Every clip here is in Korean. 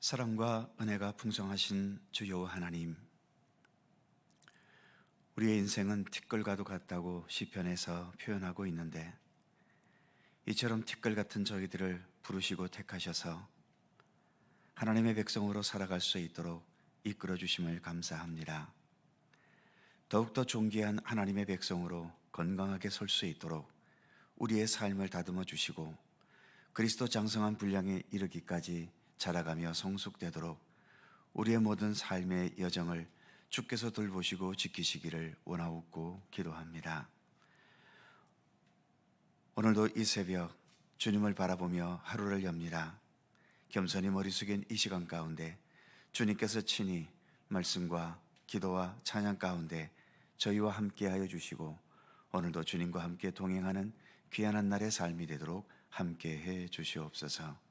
사랑과 은혜가 풍성하신 주여 하나님, 우리의 인생은 티끌과도 같다고 시편에서 표현하고 있는데, 이처럼 티끌 같은 저희들을 부르시고 택하셔서 하나님의 백성으로 살아갈 수 있도록 이끌어 주심을 감사합니다. 더욱더 존귀한 하나님의 백성으로 건강하게 설 수 있도록 우리의 삶을 다듬어 주시고, 그리스도 장성한 분량에 이르기까지 자라가며 성숙되도록 우리의 모든 삶의 여정을 주께서 돌보시고 지키시기를 원하옵고 기도합니다. 오늘도 이 새벽 주님을 바라보며 하루를 엽니다. 겸손히 머리 숙인 이 시간 가운데 주님께서 친히 말씀과 기도와 찬양 가운데 저희와 함께하여 주시고, 오늘도 주님과 함께 동행하는 귀한 한 날의 삶이 되도록 함께해 주시옵소서.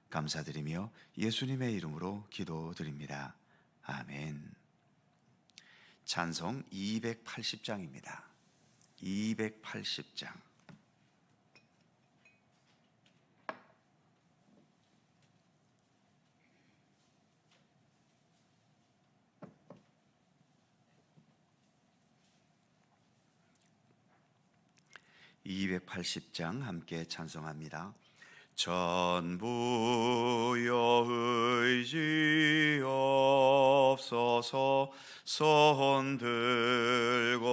감사드리며 예수님의 이름으로 기도드립니다. 아멘. 찬송 280장입니다. 280장. (280장) 함께 찬송합니다. 전부여 의지없어서 손 들고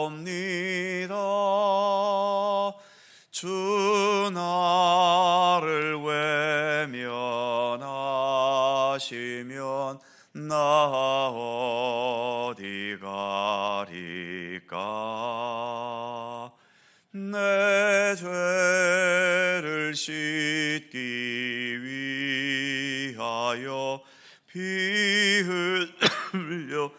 옵니다. 주 나를 외면하시면 나 어디 가리까. 내 죄를 씻기 위하여 피 흘려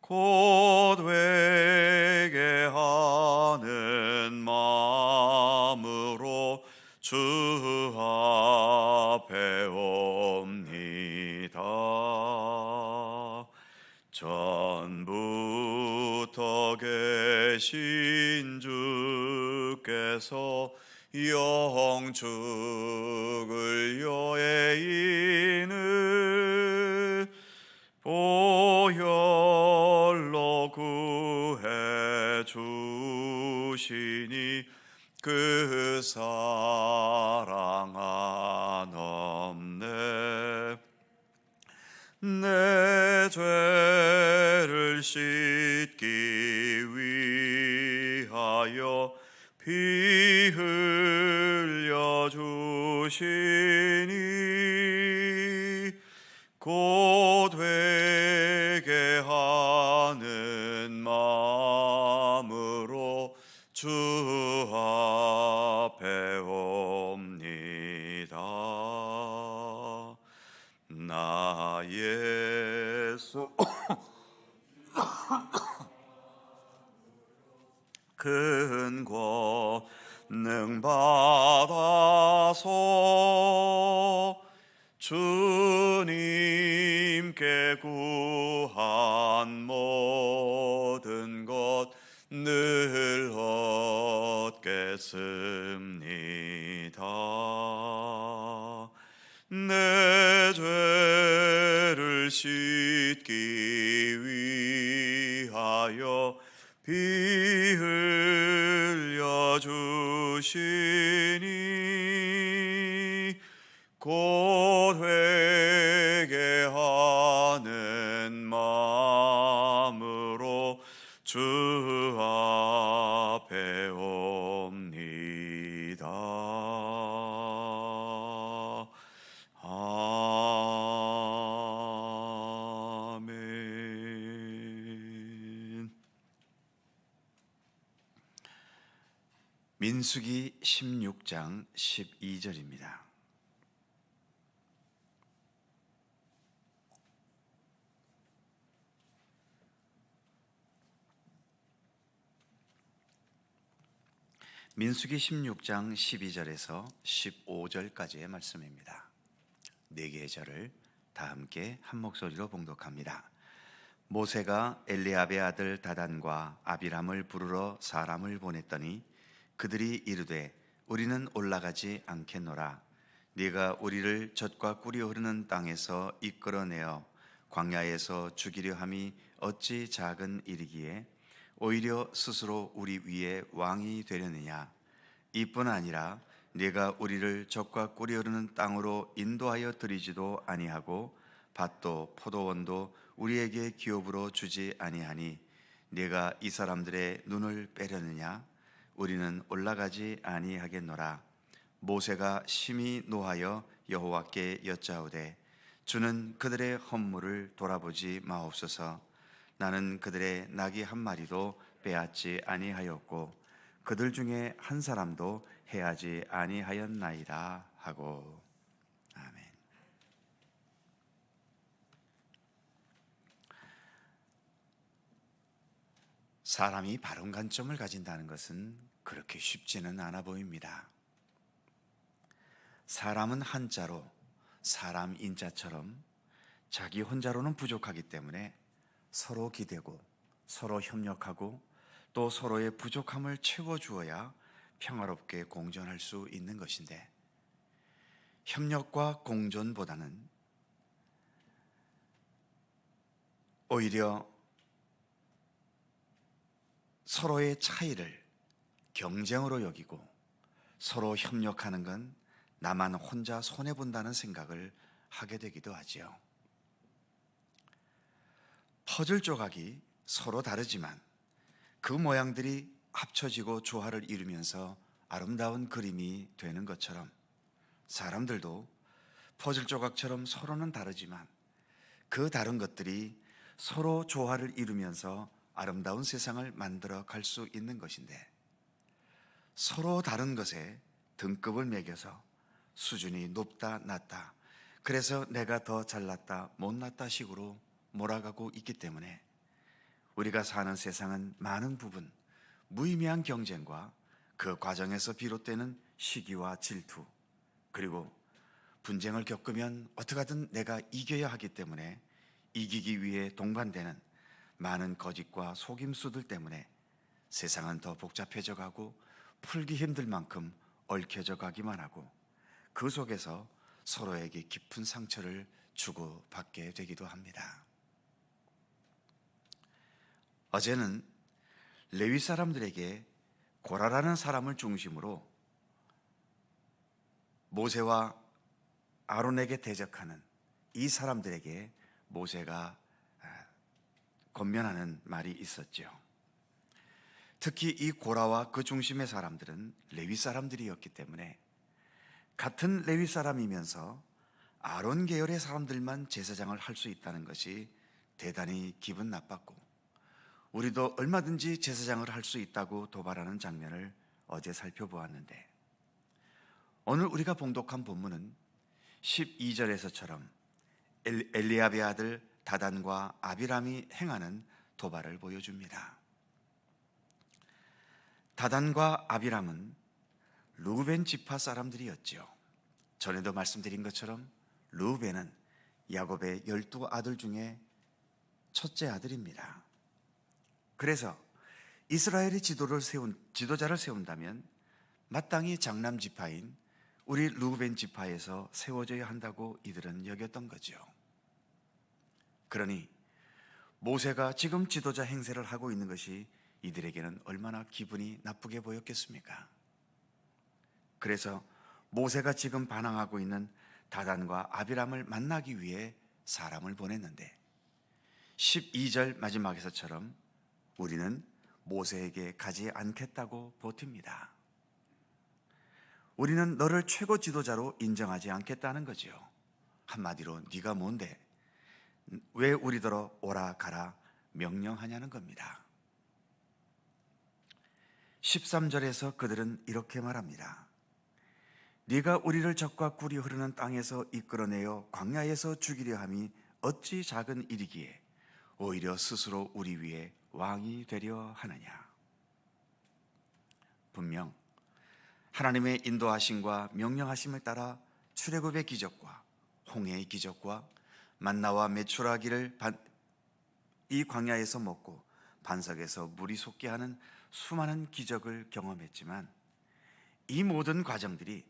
곧 회개하는 마음으로 주 앞에 옵니다. 전부터 계신 주께서 영축을 여애인을 보혈로 구해 주시니 그 사랑 한없네. 내 죄를 씻기 위하여 피 흘려 주시니 곧 회개하는 마음으로 주 앞에 옵니다. 나 예수 큰 권능 받아서 주님께 구한 모든 것 늘 얻겠습니다. 내 죄를 씻기 위하여 피 흘려 주시니 곧 회개하는 마음으로 주 앞에 옵니다. 아멘. 민수기 16장 12절입니다. 민수기 16장 12절에서 15절까지의 말씀입니다. 네 개의 절을 다 함께 한 목소리로 봉독합니다. 모세가 엘리압의 아들 다단과 아비람을 부르러 사람을 보냈더니 그들이 이르되 우리는 올라가지 않겠노라. 네가 우리를 젖과 꿀이 흐르는 땅에서 이끌어내어 광야에서 죽이려 함이 어찌 작은 일이기에 오히려 스스로 우리 위에 왕이 되려느냐. 이뿐 아니라 네가 우리를 젖과 꿀이 흐르는 땅으로 인도하여 들이지도 아니하고 밭도 포도원도 우리에게 기업으로 주지 아니하니 네가 이 사람들의 눈을 빼려느냐. 우리는 올라가지 아니하겠노라. 모세가 심히 노하여 여호와께 여짜오되 주는 그들의 헌물을 돌아보지 마옵소서. 나는 그들의 나귀 한 마리도 빼앗지 아니하였고 그들 중에 한 사람도 해하지 아니하였나이다 하고. 아멘. 사람이 바른 관점을 가진다는 것은 그렇게 쉽지는 않아 보입니다. 사람은 한자로 사람 인자처럼 자기 혼자로는 부족하기 때문에 서로 기대고 서로 협력하고 또 서로의 부족함을 채워주어야 평화롭게 공존할 수 있는 것인데, 협력과 공존보다는 오히려 서로의 차이를 경쟁으로 여기고 서로 협력하는 건 나만 혼자 손해본다는 생각을 하게 되기도 하지요. 퍼즐 조각이 서로 다르지만 그 모양들이 합쳐지고 조화를 이루면서 아름다운 그림이 되는 것처럼 사람들도 퍼즐 조각처럼 서로는 다르지만 그 다른 것들이 서로 조화를 이루면서 아름다운 세상을 만들어 갈 수 있는 것인데, 서로 다른 것에 등급을 매겨서 수준이 높다 낮다, 그래서 내가 더 잘났다 못났다 식으로 몰아가고 있기 때문에 우리가 사는 세상은 많은 부분 무의미한 경쟁과 그 과정에서 비롯되는 시기와 질투, 그리고 분쟁을 겪으면 어떻게든 내가 이겨야 하기 때문에 이기기 위해 동반되는 많은 거짓과 속임수들 때문에 세상은 더 복잡해져 가고 풀기 힘들 만큼 얽혀져 가기만 하고 그 속에서 서로에게 깊은 상처를 주고받게 되기도 합니다. 어제는 레위 사람들에게 고라라는 사람을 중심으로 모세와 아론에게 대적하는 이 사람들에게 모세가 권면하는 말이 있었죠. 특히 이 고라와 그 중심의 사람들은 레위 사람들이었기 때문에 같은 레위 사람이면서 아론 계열의 사람들만 제사장을 할 수 있다는 것이 대단히 기분 나빴고, 우리도 얼마든지 제사장을 할 수 있다고 도발하는 장면을 어제 살펴보았는데, 오늘 우리가 봉독한 본문은 12절에서처럼 엘리압의 아들 다단과 아비람이 행하는 도발을 보여줍니다. 다단과 아비람은 르우벤 지파 사람들이었죠. 전에도 말씀드린 것처럼 르우벤은 야곱의 12아들 중에 첫째 아들입니다. 그래서 이스라엘의 지도자를 세운다면 마땅히 장남 지파인 우리 르우벤 지파에서 세워져야 한다고 이들은 여겼던 거죠. 그러니 모세가 지금 지도자 행세를 하고 있는 것이 이들에게는 얼마나 기분이 나쁘게 보였겠습니까? 그래서 모세가 지금 반항하고 있는 다단과 아비람을 만나기 위해 사람을 보냈는데 12절 마지막에서처럼 우리는 모세에게 가지 않겠다고 버팁니다. 우리는 너를 최고 지도자로 인정하지 않겠다는 거죠. 한마디로 네가 뭔데 왜 우리더러 오라 가라 명령하냐는 겁니다. 13절에서 그들은 이렇게 말합니다. 네가 우리를 젖과 꿀이 흐르는 땅에서 이끌어내어 광야에서 죽이려 함이 어찌 작은 일이기에 오히려 스스로 우리 위에 왕이 되려 하느냐. 분명 하나님의 인도하심과 명령하심을 따라 출애굽의 기적과 홍해의 기적과 만나와 메추라기를 이 광야에서 먹고 반석에서 물이 솟게 하는 수많은 기적을 경험했지만 이 모든 과정들이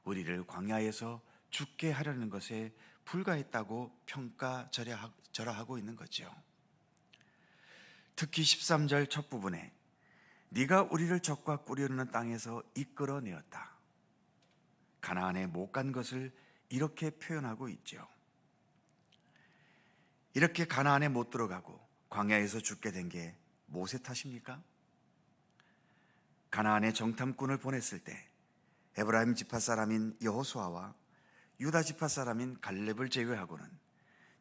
우리를 광야에서 죽게 하려는 것에 불과했다고 평가절하하고 있는 거죠. 특히 13절 첫 부분에 네가 우리를 적과 꿀이 흐르는 땅에서 이끌어내었다, 가나안에 못 간 것을 이렇게 표현하고 있죠. 이렇게 가나안에 못 들어가고 광야에서 죽게 된 게 모세 탓입니까? 가나안에 정탐꾼을 보냈을 때 에브라임 지파 사람인 여호수아와 유다 지파 사람인 갈렙을 제외하고는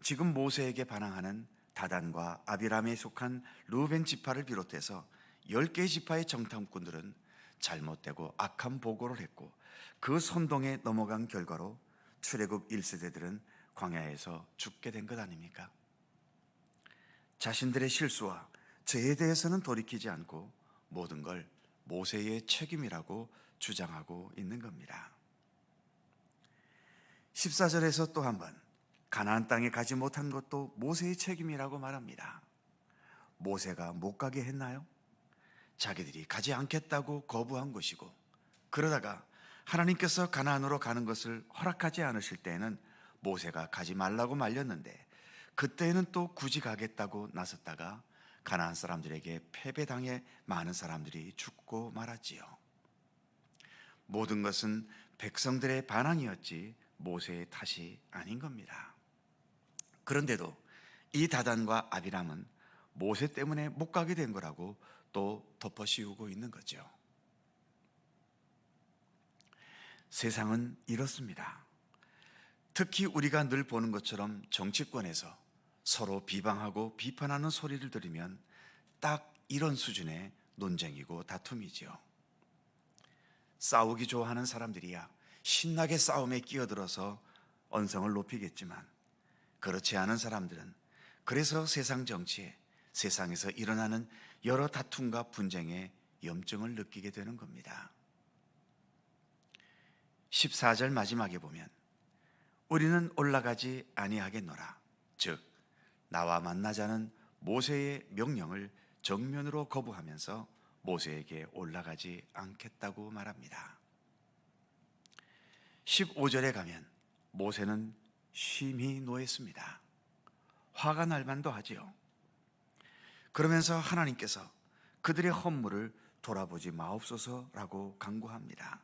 지금 모세에게 반항하는 다단과 아비람에 속한 르우벤 지파를 비롯해서 10개의 지파의 정탐꾼들은 잘못되고 악한 보고를 했고 그 선동에 넘어간 결과로 출애굽 1세대들은 광야에서 죽게 된 것 아닙니까? 자신들의 실수와 죄에 대해서는 돌이키지 않고 모든 걸 모세의 책임이라고 주장하고 있는 겁니다. 14절에서 또 한번 가나안 땅에 가지 못한 것도 모세의 책임이라고 말합니다. 모세가 못 가게 했나요? 자기들이 가지 않겠다고 거부한 것이고, 그러다가 하나님께서 가나안으로 가는 것을 허락하지 않으실 때에는 모세가 가지 말라고 말렸는데, 그때에는 또 굳이 가겠다고 나섰다가 가나안 사람들에게 패배당해 많은 사람들이 죽고 말았지요. 모든 것은 백성들의 반항이었지 모세의 탓이 아닌 겁니다. 그런데도 이 다단과 아비람은 모세 때문에 못 가게 된 거라고 또 덮어씌우고 있는 거죠. 세상은 이렇습니다. 특히 우리가 늘 보는 것처럼 정치권에서 서로 비방하고 비판하는 소리를 들으면 딱 이런 수준의 논쟁이고 다툼이죠. 싸우기 좋아하는 사람들이야 신나게 싸움에 끼어들어서 언성을 높이겠지만, 그렇지 않은 사람들은 그래서 세상 정치에, 세상에서 일어나는 여러 다툼과 분쟁에 염증을 느끼게 되는 겁니다. 14절 마지막에 보면 우리는 올라가지 아니하겠노라, 즉 나와 만나자는 모세의 명령을 정면으로 거부하면서 모세에게 올라가지 않겠다고 말합니다. 15절에 가면 모세는 심히 노했습니다. 화가 날 만도 하지요. 그러면서 하나님께서 그들의 허물을 돌아보지 마옵소서라고 간구합니다.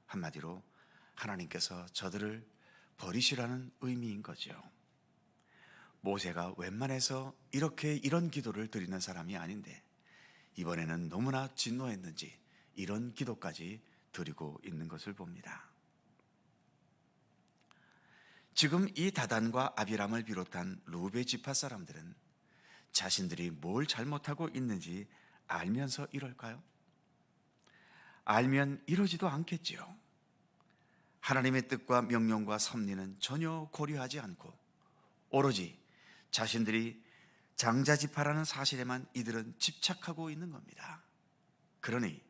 한마디로 하나님께서 저들을 버리시라는 의미인 거죠. 모세가 웬만해서 이런 기도를 드리는 사람이 아닌데 이번에는 너무나 진노했는지 이런 기도까지 드리고 있는 것을 봅니다. 지금 이 다단과 아비람을 비롯한 르우벤 지파 사람들은 자신들이 뭘 잘못하고 있는지 알면서 이럴까요? 알면 이러지도 않겠지요. 하나님의 뜻과 명령과 섭리는 전혀 고려하지 않고 오로지 자신들이 장자지파라는 사실에만 이들은 집착하고 있는 겁니다. 그러니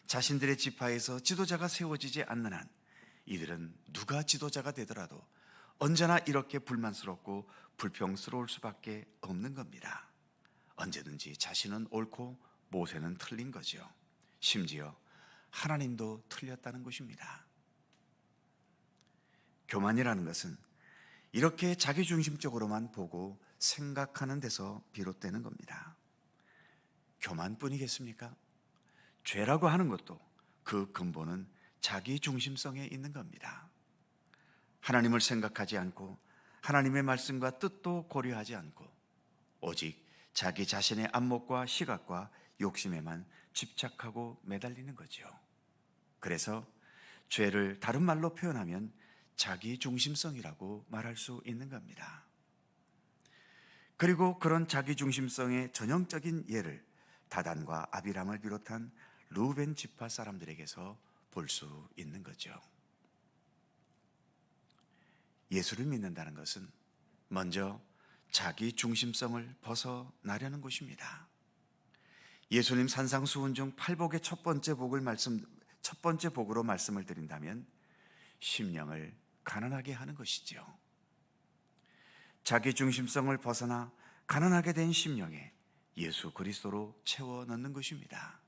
자신들의 지파에서 지도자가 세워지지 않는 한 이들은 누가 지도자가 되더라도 언제나 이렇게 불만스럽고 불평스러울 수밖에 없는 겁니다. 언제든지 자신은 옳고 모세는 틀린 거죠. 심지어 하나님도 틀렸다는 것입니다. 교만이라는 것은 이렇게 자기중심적으로만 보고 생각하는 데서 비롯되는 겁니다. 교만뿐이겠습니까? 죄라고 하는 것도 그 근본은 자기중심성에 있는 겁니다. 하나님을 생각하지 않고 하나님의 말씀과 뜻도 고려하지 않고 오직 자기 자신의 안목과 시각과 욕심에만 집착하고 매달리는 거죠. 그래서 죄를 다른 말로 표현하면 자기중심성이라고 말할 수 있는 겁니다. 그리고 그런 자기중심성의 전형적인 예를 다단과 아비람을 비롯한 르우벤 지파 사람들에게서 볼 수 있는 거죠. 예수를 믿는다는 것은 먼저 자기 중심성을 벗어나려는 것입니다. 예수님 산상수훈 중 8복의 첫 번째 복으로 말씀을 드린다면 심령을 가난하게 하는 것이죠. 자기 중심성을 벗어나 가난하게 된 심령에 예수 그리스도로 채워 넣는 것입니다.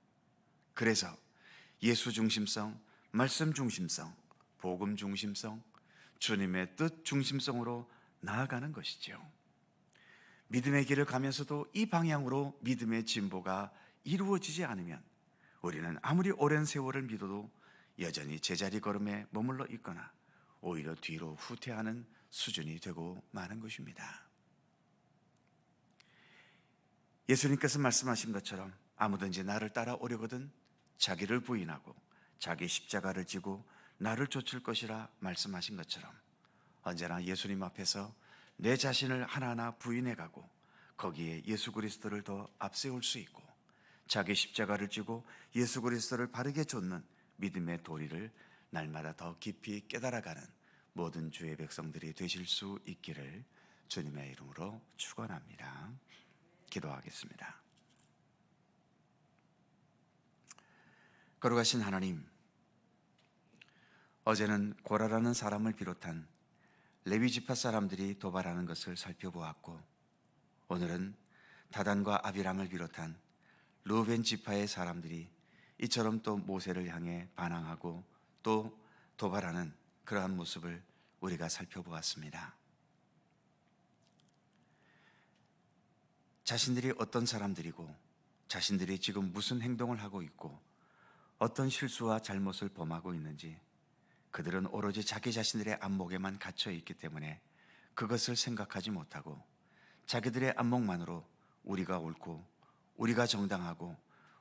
그래서 예수 중심성, 말씀 중심성, 복음 중심성, 주님의 뜻 중심성으로 나아가는 것이죠. 믿음의 길을 가면서도 이 방향으로 믿음의 진보가 이루어지지 않으면 우리는 아무리 오랜 세월을 믿어도 여전히 제자리 걸음에 머물러 있거나 오히려 뒤로 후퇴하는 수준이 되고 마는 것입니다. 예수님께서 말씀하신 것처럼 아무든지 나를 따라오려거든 자기를 부인하고 자기 십자가를 지고 나를 쫓을 것이라 말씀하신 것처럼 언제나 예수님 앞에서 내 자신을 하나하나 부인해가고 거기에 예수 그리스도를 더 앞세울 수 있고 자기 십자가를 지고 예수 그리스도를 바르게 좇는 믿음의 도리를 날마다 더 깊이 깨달아가는 모든 주의 백성들이 되실 수 있기를 주님의 이름으로 축원합니다. 기도하겠습니다. 거룩하신 하나님, 어제는 고라라는 사람을 비롯한 레위 지파 사람들이 도발하는 것을 살펴보았고 오늘은 다단과 아비람을 비롯한 르우벤 지파의 사람들이 이처럼 또 모세를 향해 반항하고 또 도발하는 그러한 모습을 우리가 살펴보았습니다. 자신들이 어떤 사람들이고 자신들이 지금 무슨 행동을 하고 있고 어떤 실수와 잘못을 범하고 있는지 그들은 오로지 자기 자신들의 안목에만 갇혀 있기 때문에 그것을 생각하지 못하고 자기들의 안목만으로 우리가 옳고 우리가 정당하고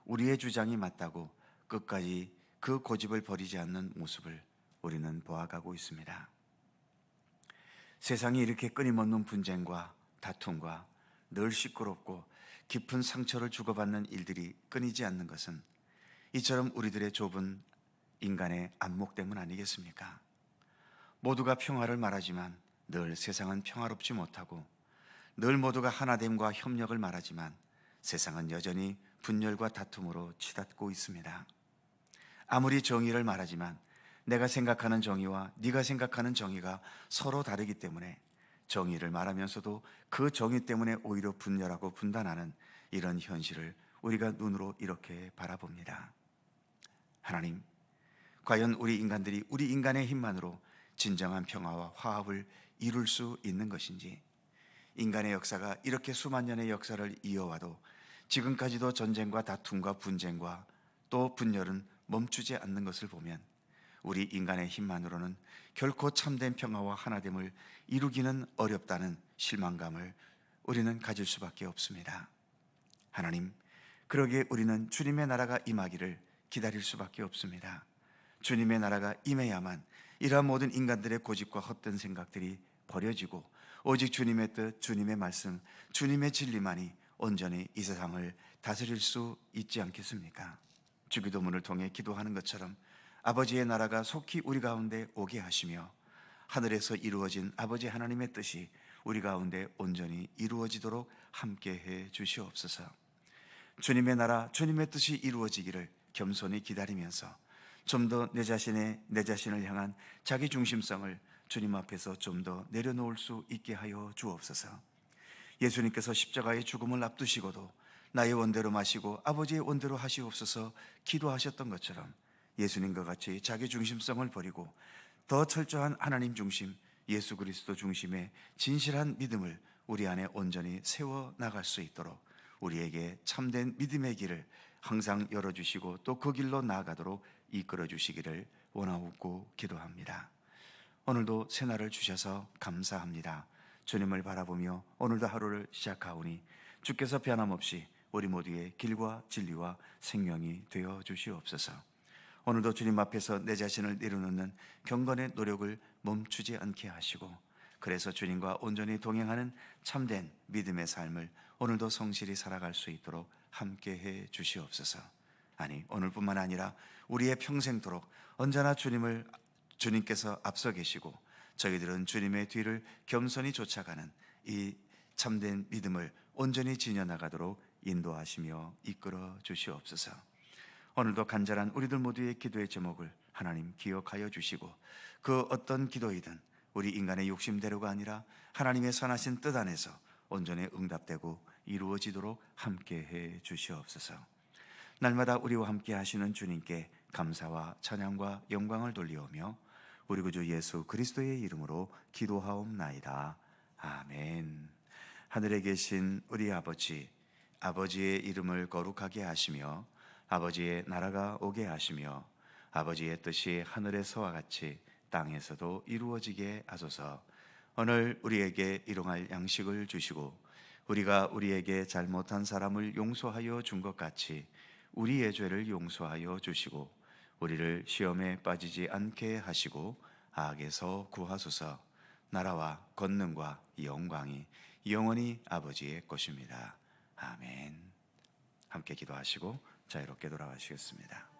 우리의 주장이 맞다고 끝까지 그 고집을 버리지 않는 모습을 우리는 보아가고 있습니다. 세상이 이렇게 끊임없는 분쟁과 다툼과 늘 시끄럽고 깊은 상처를 주고받는 일들이 끊이지 않는 것은 이처럼 우리들의 좁은 인간의 안목 때문 아니겠습니까? 모두가 평화를 말하지만 늘 세상은 평화롭지 못하고 늘 모두가 하나됨과 협력을 말하지만 세상은 여전히 분열과 다툼으로 치닫고 있습니다. 아무리 정의를 말하지만 내가 생각하는 정의와 네가 생각하는 정의가 서로 다르기 때문에 정의를 말하면서도 그 정의 때문에 오히려 분열하고 분단하는 이런 현실을 우리가 눈으로 이렇게 바라봅니다. 하나님, 과연 우리 인간들이 우리 인간의 힘만으로 진정한 평화와 화합을 이룰 수 있는 것인지, 인간의 역사가 이렇게 수만 년의 역사를 이어와도 지금까지도 전쟁과 다툼과 분쟁과 또 분열은 멈추지 않는 것을 보면 우리 인간의 힘만으로는 결코 참된 평화와 하나됨을 이루기는 어렵다는 실망감을 우리는 가질 수밖에 없습니다. 하나님, 그러기에 우리는 주님의 나라가 임하기를 기다릴 수밖에 없습니다. 주님의 나라가 임해야만 이러한 모든 인간들의 고집과 헛된 생각들이 버려지고 오직 주님의 뜻, 주님의 말씀, 주님의 진리만이 온전히 이 세상을 다스릴 수 있지 않겠습니까? 주기도문을 통해 기도하는 것처럼 아버지의 나라가 속히 우리 가운데 오게 하시며 하늘에서 이루어진 아버지 하나님의 뜻이 우리 가운데 온전히 이루어지도록 함께해 주시옵소서. 주님의 나라, 주님의 뜻이 이루어지기를 겸손히 기다리면서 좀 더 내 자신을 향한 자기 중심성을 주님 앞에서 좀 더 내려놓을 수 있게 하여 주옵소서. 예수님께서 십자가의 죽음을 앞두시고도 나의 원대로 마시고 아버지의 원대로 하시옵소서 기도하셨던 것처럼 예수님과 같이 자기 중심성을 버리고 더 철저한 하나님 중심, 예수 그리스도 중심의 진실한 믿음을 우리 안에 온전히 세워 나갈 수 있도록 우리에게 참된 믿음의 길을 항상 열어주시고 또 그 길로 나아가도록 이끌어 주시기를 원하옵고 기도합니다. 오늘도 새날을 주셔서 감사합니다. 주님을 바라보며 오늘도 하루를 시작하오니 주께서 변함없이 우리 모두의 길과 진리와 생명이 되어 주시옵소서. 오늘도 주님 앞에서 내 자신을 내려놓는 경건의 노력을 멈추지 않게 하시고 그래서 주님과 온전히 동행하는 참된 믿음의 삶을 오늘도 성실히 살아갈 수 있도록 함께해 주시옵소서. 아니, 오늘뿐만 아니라 우리의 평생도록 언제나 주님께서 앞서 계시고 저희들은 주님의 뒤를 겸손히 쫓아가는 이 참된 믿음을 온전히 지녀나가도록 인도하시며 이끌어 주시옵소서. 오늘도 간절한 우리들 모두의 기도의 제목을 하나님 기억하여 주시고 그 어떤 기도이든 우리 인간의 욕심대로가 아니라 하나님의 선하신 뜻 안에서 온전히 응답되고 이루어지도록 함께해 주시옵소서. 날마다 우리와 함께 하시는 주님께 감사와 찬양과 영광을 돌리오며 우리 구주 예수 그리스도의 이름으로 기도하옵나이다. 아멘. 하늘에 계신 우리 아버지, 아버지의 이름을 거룩하게 하시며 아버지의 나라가 오게 하시며 아버지의 뜻이 하늘에서와 같이 땅에서도 이루어지게 하소서. 오늘 우리에게 일용할 양식을 주시고 우리가 우리에게 잘못한 사람을 용서하여 준 것 같이 우리의 죄를 용서하여 주시고 우리를 시험에 빠지지 않게 하시고 악에서 구하소서. 나라와 권능과 영광이 영원히 아버지의 것입니다. 아멘. 함께 기도하시고 자유롭게 돌아가시겠습니다.